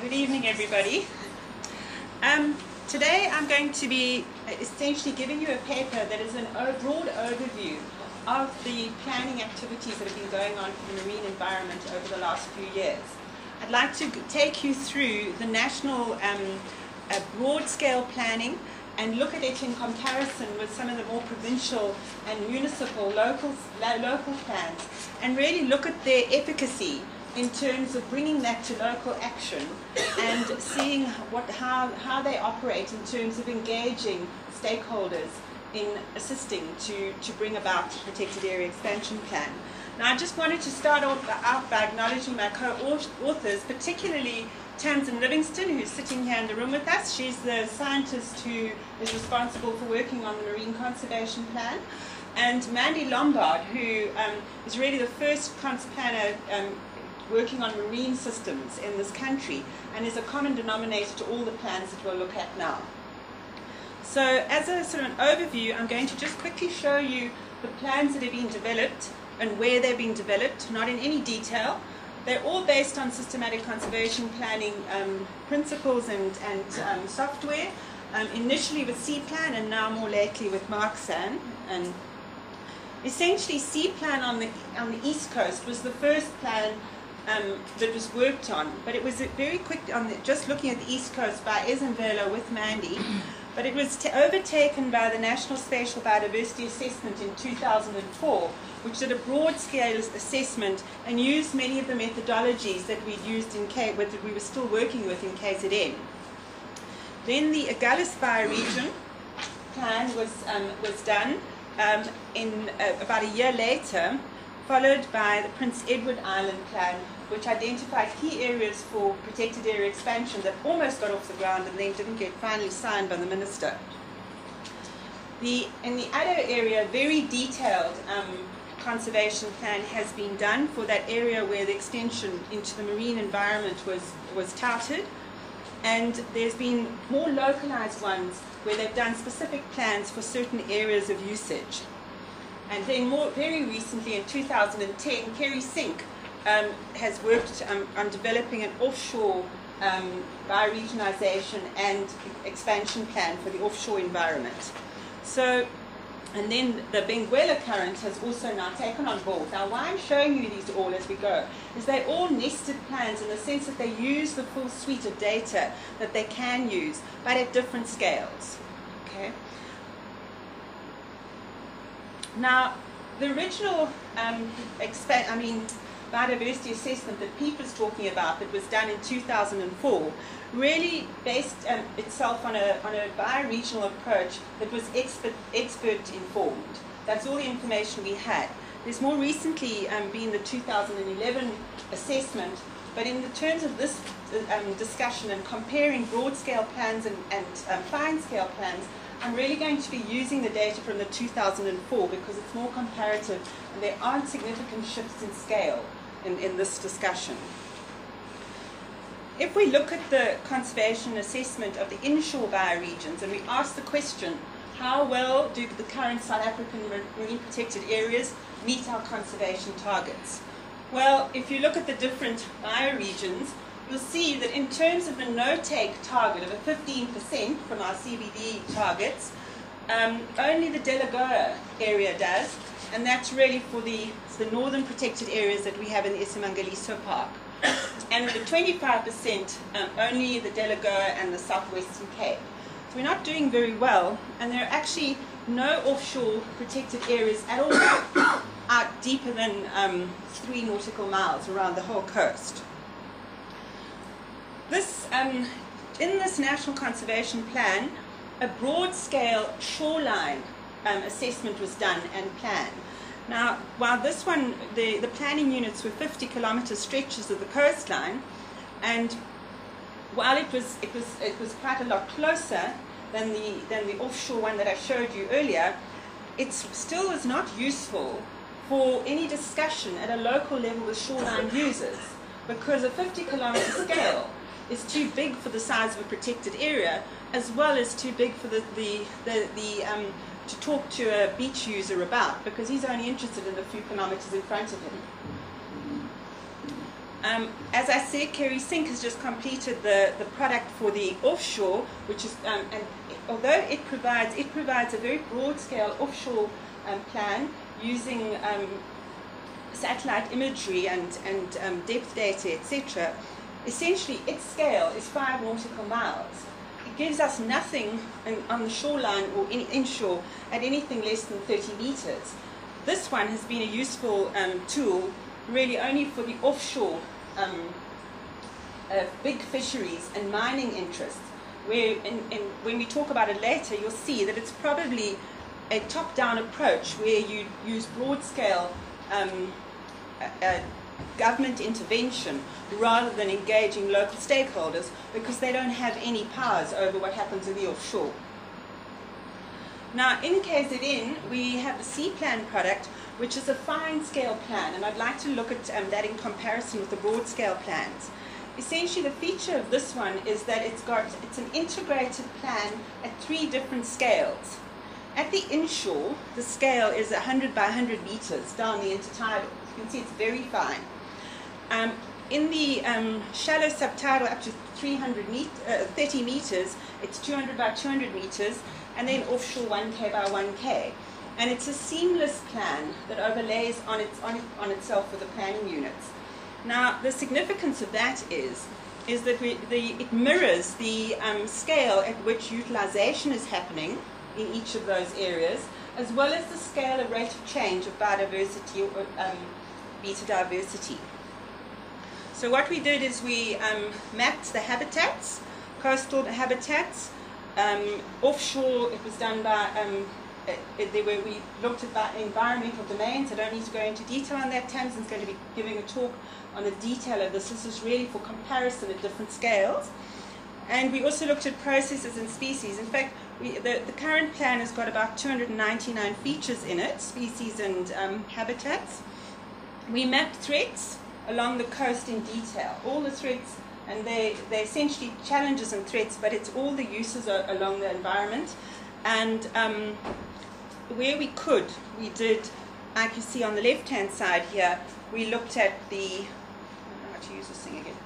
Good evening, everybody. Today I'm going to be essentially giving you a paper that is a broad overview of the planning activities that have been going on for the marine environment over the last few years. I'd like to take you through the national broad-scale planning and look at it in comparison with some of the more provincial and municipal local plans, and really look at their efficacy in terms of bringing that to local action and seeing how they operate in terms of engaging stakeholders in assisting to bring about the protected area expansion plan. Now, I just wanted to start out by acknowledging my co-authors, particularly Tamsin Livingston, who's sitting here in the room with us. She's the scientist who is responsible for working on the Marine Conservation Plan, and Mandy Lombard, who is really the first cons planner working on marine systems in this country and is a common denominator to all the plans that we'll look at now. So as a sort of an overview, I'm going to just quickly show you the plans that have been developed and where they're being developed, not in any detail. They're all based on systematic conservation planning principles and software, initially with SeaPLAN and now more lately with MarkSan. And essentially SeaPLAN on the East Coast was the first plan that was worked on, but it was very quick just looking at the East Coast by Ezemvelo with Mandy, but it was overtaken by the National Spatial Biodiversity Assessment in 2004, which did a broad-scale assessment and used many of the methodologies that we'd used that we were still working with in KZN. Then the Agulhas bioregion plan was done about a year later, followed by the Prince Edward Island plan, which identified key areas for protected area expansion that almost got off the ground and then didn't get finally signed by the minister. In the Addo area, very detailed conservation plan has been done for that area where the extension into the marine environment was touted, and there's been more localized ones where they've done specific plans for certain areas of usage. And then very recently in 2010, Kerry Sink has worked on developing an offshore bioregionization and expansion plan for the offshore environment. So, and then the Benguela current has also now taken on board. Now, why I'm showing you these all as we go is they're all nested plans in the sense that they use the full suite of data that they can use, but at different scales. Okay. Now, the original biodiversity assessment that Pete was talking about that was done in 2004 really based itself on a bioregional approach that was expert informed. That's all the information we had. There's more recently been the 2011 assessment, but in the terms of this discussion and comparing broad-scale plans and fine-scale plans, I'm really going to be using the data from the 2004 because it's more comparative and there aren't significant shifts in scale in this discussion. If we look at the conservation assessment of the inshore bioregions and we ask the question, how well do the current South African marine protected areas meet our conservation targets? Well, if you look at the different bioregions, you'll see that in terms of the no-take target of a 15% from our CBD targets, only the Delagoa area does, and that's really for the northern protected areas that we have in the Isimangaliso Park. And the 25%, only the Delagoa and the Southwestern Cape. So we're not doing very well, and there are actually no offshore protected areas at all out deeper than 3 nautical miles around the whole coast. In this National Conservation Plan, a broad-scale shoreline assessment was done and planned. Now, while this one, the planning units were 50-kilometer stretches of the coastline, and while it was quite a lot closer than the offshore one that I showed you earlier, it still was not useful for any discussion at a local level with shoreline users, because a 50-kilometer scale is too big for the size of a protected area, as well as too big for to talk to a beach user about, because he's only interested in a few kilometers in front of him. As I said, Kerry Sink has just completed the product for the offshore, which is, and although it provides a very broad-scale offshore plan using satellite imagery and depth data, etc. Essentially, its scale is 5 nautical miles. It gives us nothing on the shoreline or inshore at anything less than 30 meters. This one has been a useful tool really only for the offshore big fisheries and mining interests, where when we talk about it later, you'll see that it's probably a top-down approach where you use broad-scale government intervention rather than engaging local stakeholders, because they don't have any powers over what happens in the offshore. Now, in KZN, we have the SeaPLAN product, which is a fine-scale plan, and I'd like to look at that in comparison with the broad-scale plans. Essentially, the feature of this one is that it's an integrated plan at 3 different scales. At the inshore, the scale is 100 by 100 meters down the intertidal. You can see it's very fine. In the shallow subtidal, up to 30 meters, it's 200 by 200 meters, and then offshore 1K by 1K. And it's a seamless plan that overlays on itself with the planning units. Now, the significance of that is that it mirrors the scale at which utilization is happening in each of those areas, as well as the scale and rate of change of biodiversity or beta diversity. So what we did is we mapped the habitats, coastal habitats. Offshore, it was done by where we looked at environmental domains. I don't need to go into detail on that. Tamsin's going to be giving a talk on the detail of this. This is really for comparison at different scales. And we also looked at processes and species. In fact, the current plan has got about 299 features in it, species and habitats. We mapped threats along the coast in detail, all the threats, and they're essentially challenges and threats, but it's all the uses along the environment. And where we could, we did, like you see on the left-hand side here, we looked at the, I don't know how to use this thing again.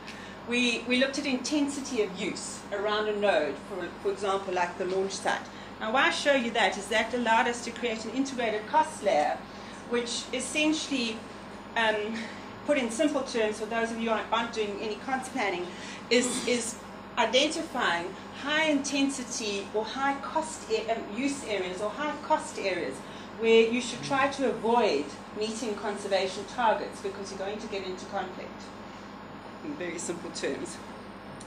We looked at intensity of use around a node, for example, like the launch site. Now, why I show you that is that allowed us to create an integrated cost layer, which essentially, put in simple terms for those of you who aren't doing any cost planning, is identifying high intensity or high cost use areas or high cost areas where you should try to avoid meeting conservation targets because you're going to get into conflict, in very simple terms.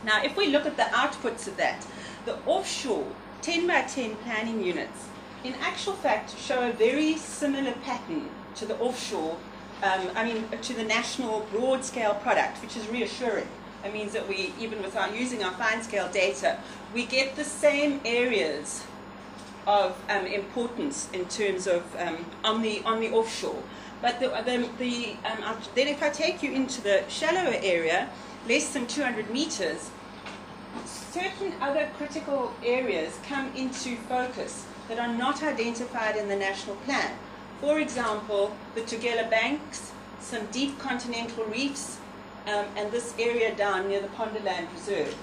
Now, if we look at the outputs of that, the offshore 10 by 10 planning units in actual fact show a very similar pattern to the offshore, to the national broad scale product, which is reassuring. It means that we, even without using our fine scale data, we get the same areas of importance in terms of on the offshore. But then if I take you into the shallower area, less than 200 meters, certain other critical areas come into focus that are not identified in the national plan. For example, the Tugela Banks, some deep continental reefs, and this area down near the Ponderland Reserve.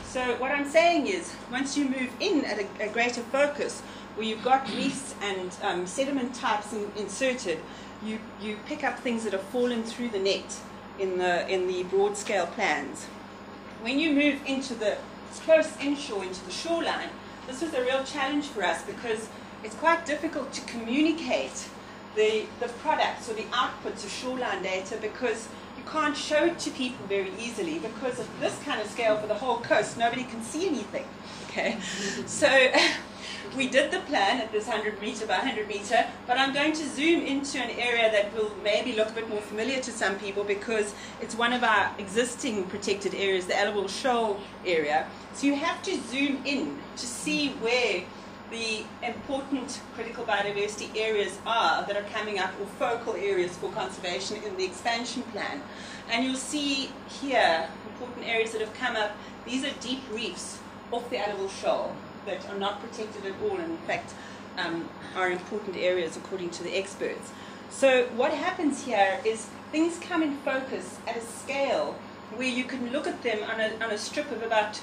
So what I'm saying is, once you move in at a greater focus, where you've got reefs and sediment types inserted, you pick up things that have fallen through the net in the broad scale plans. When you move into the close inshore, into the shoreline, this was a real challenge for us because it's quite difficult to communicate the products or the outputs of shoreline data, because you can't show it to people very easily because of this kind of scale for the whole coast. Nobody can see anything. Okay, so we did the plan at this 100 meter by 100 meter, but I'm going to zoom into an area that will maybe look a bit more familiar to some people because it's one of our existing protected areas, the Allowal Shoal area. So you have to zoom in to see where the important critical biodiversity areas are that are coming up, or focal areas for conservation in the expansion plan. And you'll see here important areas that have come up. These are deep reefs off the Allowal Shoal that are not protected at all, and in fact are important areas according to the experts. So what happens here is things come in focus at a scale where you can look at them on a strip of about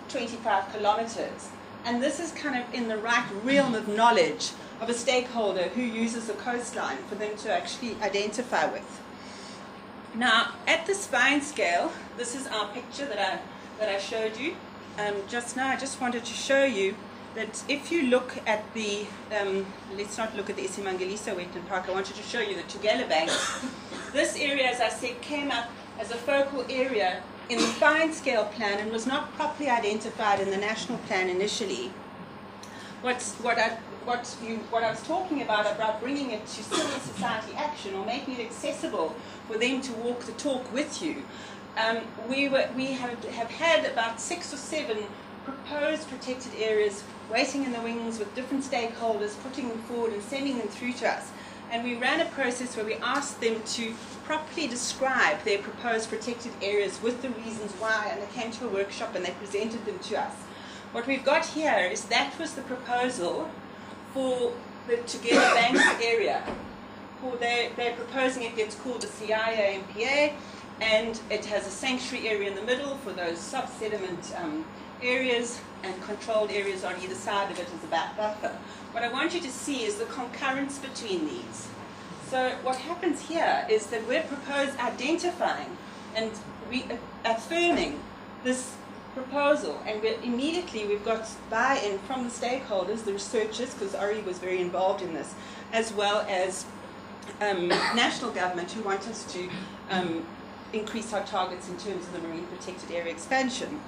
25 kilometers. And this is kind of in the right realm of knowledge of a stakeholder who uses the coastline for them to actually identify with. Now, at this fine scale, this is our picture that I showed you just now. I just wanted to show you that if you look at the, let's not look at the Isimangaliso Wetland Park, I wanted to show you the Tugela Banks. This area, as I said, came up as a focal area in the fine scale plan and was not properly identified in the national plan initially. What I was talking about bringing it to civil society action or making it accessible for them to walk the talk with you. We have had about 6 or 7 proposed protected areas waiting in the wings with different stakeholders, putting them forward and sending them through to us. And we ran a process where we asked them to properly describe their proposed protected areas with the reasons why, and they came to a workshop and they presented them to us. What we've got here is that was the proposal for the Tugela Banks area. They're proposing it's called the CIA MPA, and it has a sanctuary area in the middle for those soft sediment areas, and controlled areas on either side of it as a buffer. What I want you to see is the concurrence between these. So what happens here is that we're identifying and affirming this proposal, and we've got buy-in from the stakeholders, the researchers, because Ori was very involved in this, as well as national government who want us to increase our targets in terms of the marine protected area expansion.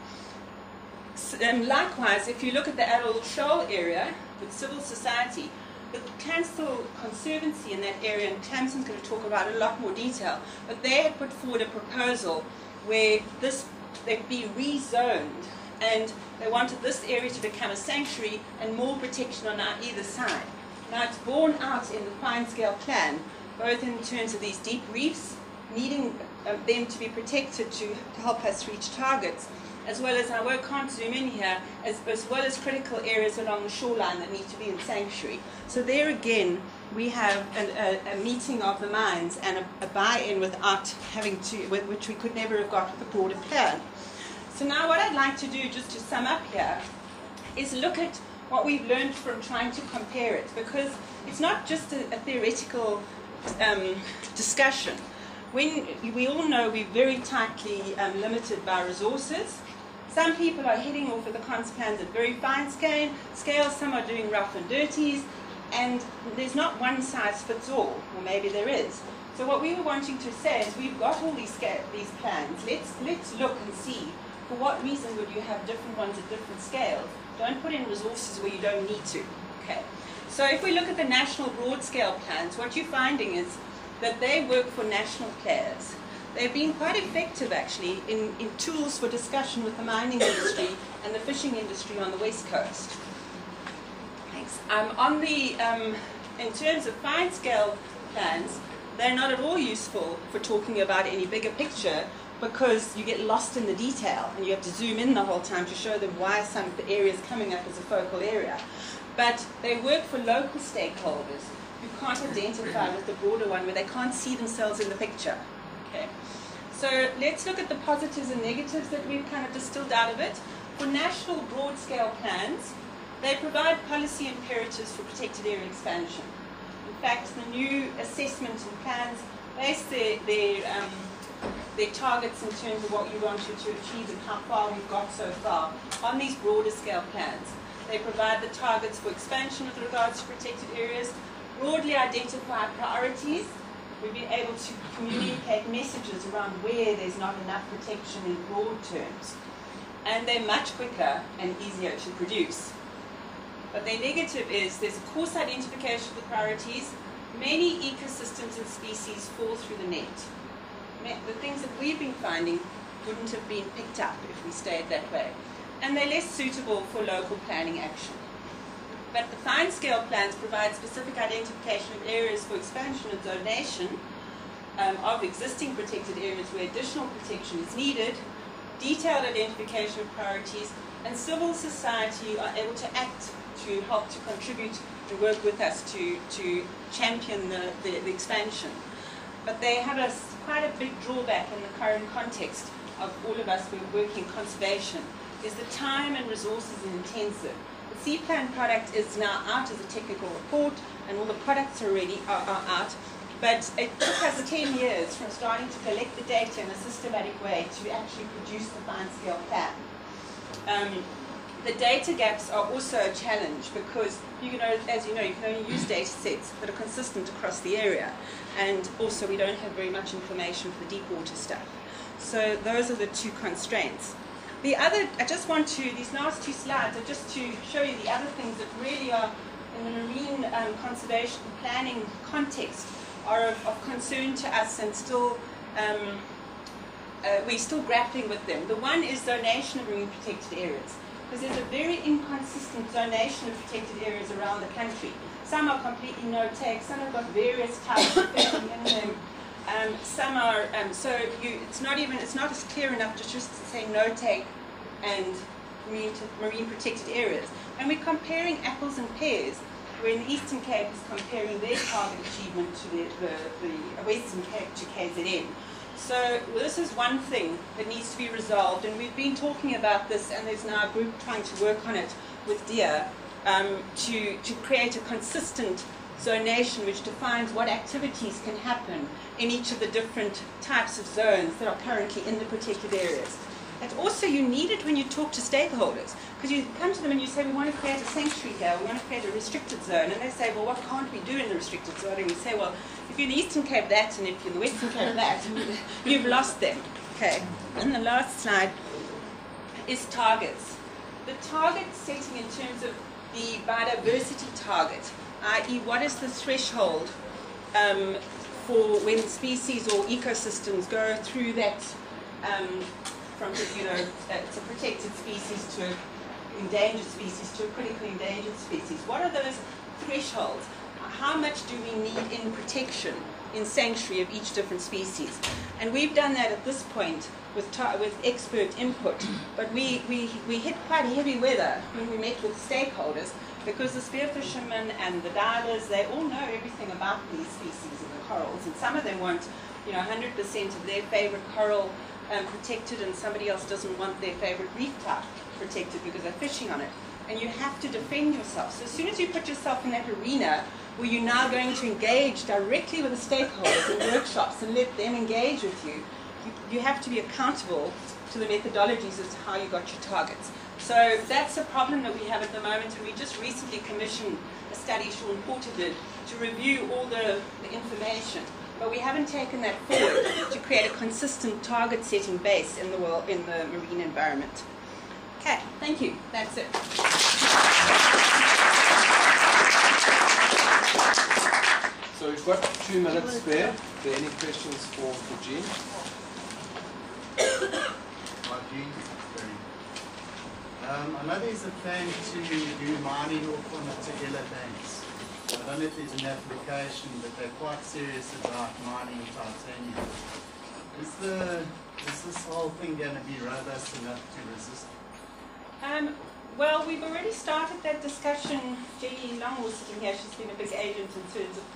And likewise, if you look at the Adel Shoal area with civil society, the Council Conservancy in that area, and Tamsin's going to talk about it in a lot more detail, but they had put forward a proposal where they'd be rezoned, and they wanted this area to become a sanctuary and more protection on either side. Now it's borne out in the fine scale plan, both in terms of these deep reefs, needing them to be protected to help us reach targets, as well as, I can't zoom in here, as well as critical areas along the shoreline that need to be in sanctuary. So there again, we have a meeting of the minds and a buy-in without having to, which we could never have got with a broader plan. So now what I'd like to do, just to sum up here, is look at what we've learned from trying to compare it, because it's not just a theoretical discussion. When we all know we're very tightly limited by resources. Some people are heading off with the cons plans at very fine scale, some are doing rough and dirties, and there's not one size fits all, or maybe there is. So what we were wanting to say is we've got all these plans, let's look and see for what reason would you have different ones at different scales. Don't put in resources where you don't need to. Okay. So if we look at the national broad scale plans, what you're finding is that they work for national players. They've been quite effective actually in tools for discussion with the mining industry and the fishing industry on the west coast. Thanks. In terms of fine scale plans, they're not at all useful for talking about any bigger picture, because you get lost in the detail and you have to zoom in the whole time to show them why some areas coming up as a focal area. But they work for local stakeholders who can't identify with the broader one, where they can't see themselves in the picture. Okay. So let's look at the positives and negatives that we've kind of distilled out of it. For national broad-scale plans, they provide policy imperatives for protected area expansion. In fact, the new assessment and plans base their targets in terms of what you wanted to achieve and how far we've got so far on these broader scale plans. They provide the targets for expansion with regards to protected areas, broadly identify priorities. We've been able to communicate messages around where there's not enough protection in broad terms. And they're much quicker and easier to produce. But their negative is there's a coarse identification of the priorities. Many ecosystems and species fall through the net. The things that we've been finding wouldn't have been picked up if we stayed that way. And they're less suitable for local planning action. But the fine scale plans provide specific identification of areas for expansion and zonation of existing protected areas where additional protection is needed, detailed identification of priorities, and civil society are able to act to help to contribute to work with us to champion the expansion. But they have quite a big drawback in the current context of all of us who are working conservation, is the time and resources intensive. The SeaPLAN product is now out as a technical report, and all the products are out. But it took us 10 years from starting to collect the data in a systematic way to actually produce the fine-scale plan. The data gaps are also a challenge because, as you know, you can only use data sets that are consistent across the area. And also we don't have very much information for the deep water stuff. So those are the two constraints. The other, these last two slides are just to show you the other things that really are, in the marine conservation planning context, are of concern to us and still, we're still grappling with them. The one is zonation of marine protected areas, because there's a very inconsistent zonation of protected areas around the country. Some are completely no-take, some have got various types of fishing in them. Some are, it's not as clear enough to just say no-take and marine protected areas. When we're comparing apples and pears, where in the Eastern Cape is comparing their target achievement to the Western Cape to KZN. So this is one thing that needs to be resolved, and we've been talking about this, and there's now a group trying to work on it with DEER to create a consistent zonation which defines what activities can happen in each of the different types of zones that are currently in the protected areas. And also you need it when you talk to stakeholders, because you come to them and you say, we want to create a sanctuary here, we want to create a restricted zone, and they say, well, what can't we do in the restricted zone? And we say, well, if you're in the Eastern Cape that, and if you're in the Western Cape that, you've lost them. Okay, and the last slide is targets. The target setting in terms of the biodiversity target, i.e. what is the threshold for when species or ecosystems go through that from, it's a protected species to an endangered species to a critically endangered species. What are those thresholds? How much do we need in protection, in sanctuary of each different species? And we've done that at this point with expert input, but we hit quite heavy weather when we met with stakeholders, because the spearfishermen and the divers, they all know everything about these species of the corals, and some of them want 100% of their favorite coral protected, and somebody else doesn't want their favorite reef type protected because they're fishing on it. And you have to defend yourself. So as soon as you put yourself in that arena where you're now going to engage directly with the stakeholders in workshops and let them engage with you, you have to be accountable to the methodologies as to how you got your targets. So that's a problem that we have at the moment, and we just recently commissioned a study, Sean Porter did, to review all the information. But we haven't taken that forward to create a consistent target setting base in the marine environment. Okay, thank you. That's it. So we've got 2 minutes spare. Are there any questions for Jean? Hi, Jean. I know there's a plan to do mining off on the Tegela banks. I don't know if there's an application, but they're quite serious about mining titanium. Is this whole thing going to be robust enough to resist? Well, we've already started that discussion. Jenny Long was sitting here. She's been a big agent in terms of